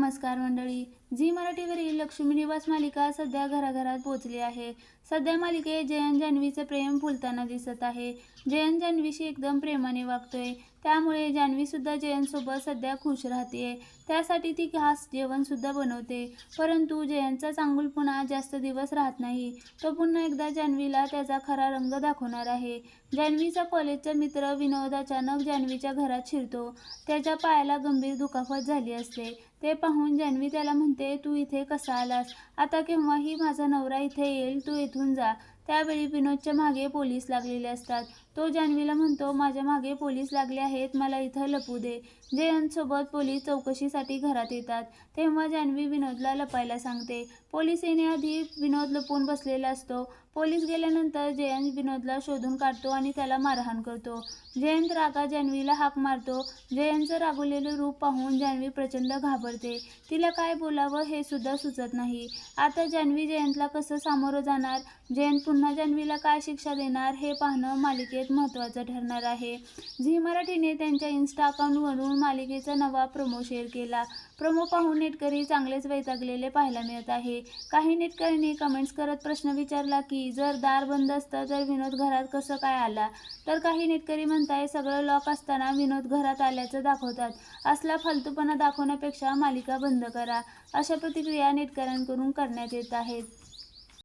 नमस्कार मंडळी. झी मराठीवरील लक्ष्मी निवास मालिका सध्या घराघरात पोहोचली आहे. सध्या मालिकेत जयन जान्हवीचं प्रेम फुलताना दिसत आहे. जयन जान्हवीशी एकदम प्रेमाने वागतोय, त्यामुळे जान्हवी सुद्धा जयनसोबत सध्या खुश राहतेय. त्यासाठी ती खास जेवण सुद्धा बनवते. परंतु जयनचा चांगुलपणा जास्त दिवस राहत नाही. तो पुन्हा एकदा जान्हवीला त्याचा खरा रंग दाखवणार आहे. जान्हवीचा कॉलेजचा मित्र विनोद अचानक जान्हवीच्या घरात शिरतो. त्याच्या पायाला गंभीर दुखापत झाली असते. ते पाहून जान्हवी त्याला म्हणते, तू इथे कसा आलास? आता केव्हाही माझा नवरा इथे येईल, तू इथून जा. त्यावेळी विनोदच्या मागे पोलीस लागलेले असतात. तो जान्हवीला म्हणतो, माझ्या मागे पोलीस लागले आहेत, मला इथं लपू दे. जयनसोबत पोलीस चौकशीसाठी घरात येतात. तेव्हा जान्हवी विनोदला लपायला सांगते. पोलीस येण्याआधी विनोद लपून बसलेला असतो. पोलीस गेल्यानंतर जयन विनोदला शोधून काढतो आणि त्याला मारहाण करतो. जयंत रागात जान्हवीला हाक मारतो. जयनचं रागवलेलं रूप पाहून जान्हवी प्रचंड घाबरते. तिला काय बोलावं हे सुद्धा सुचत नाही. आता जान्हवी जयंतला कसं सामोरं जाणार? जयंत पुन्हा जान्हवीला काय शिक्षा देणार हे पाहणं मालिकेत महत्त्वाचं ठरणार आहे. झी मराठीने त्यांच्या इन्स्टा अकाउंटवरून मालिकेचा नवा प्रोमो शेअर केला. प्रोमो पाहून नेटकरी चांगलेच वैतागलेले पाहायला मिळत आहे. काही नेटकऱ्यांनी कमेंट्स करत प्रश्न विचारला की जर दार बंद असतं तर विनोद घरात कसं काय आला? तर काही नेटकरी म्हणताय सगळं लॉक असताना विनोद घरात आल्याचं दाखवतात. असला फालतूपणा दाखवण्यापेक्षा मालिका बंद करा, अशा प्रतिक्रिया नेटकऱ्यांकडून करण्यात येत आहेत.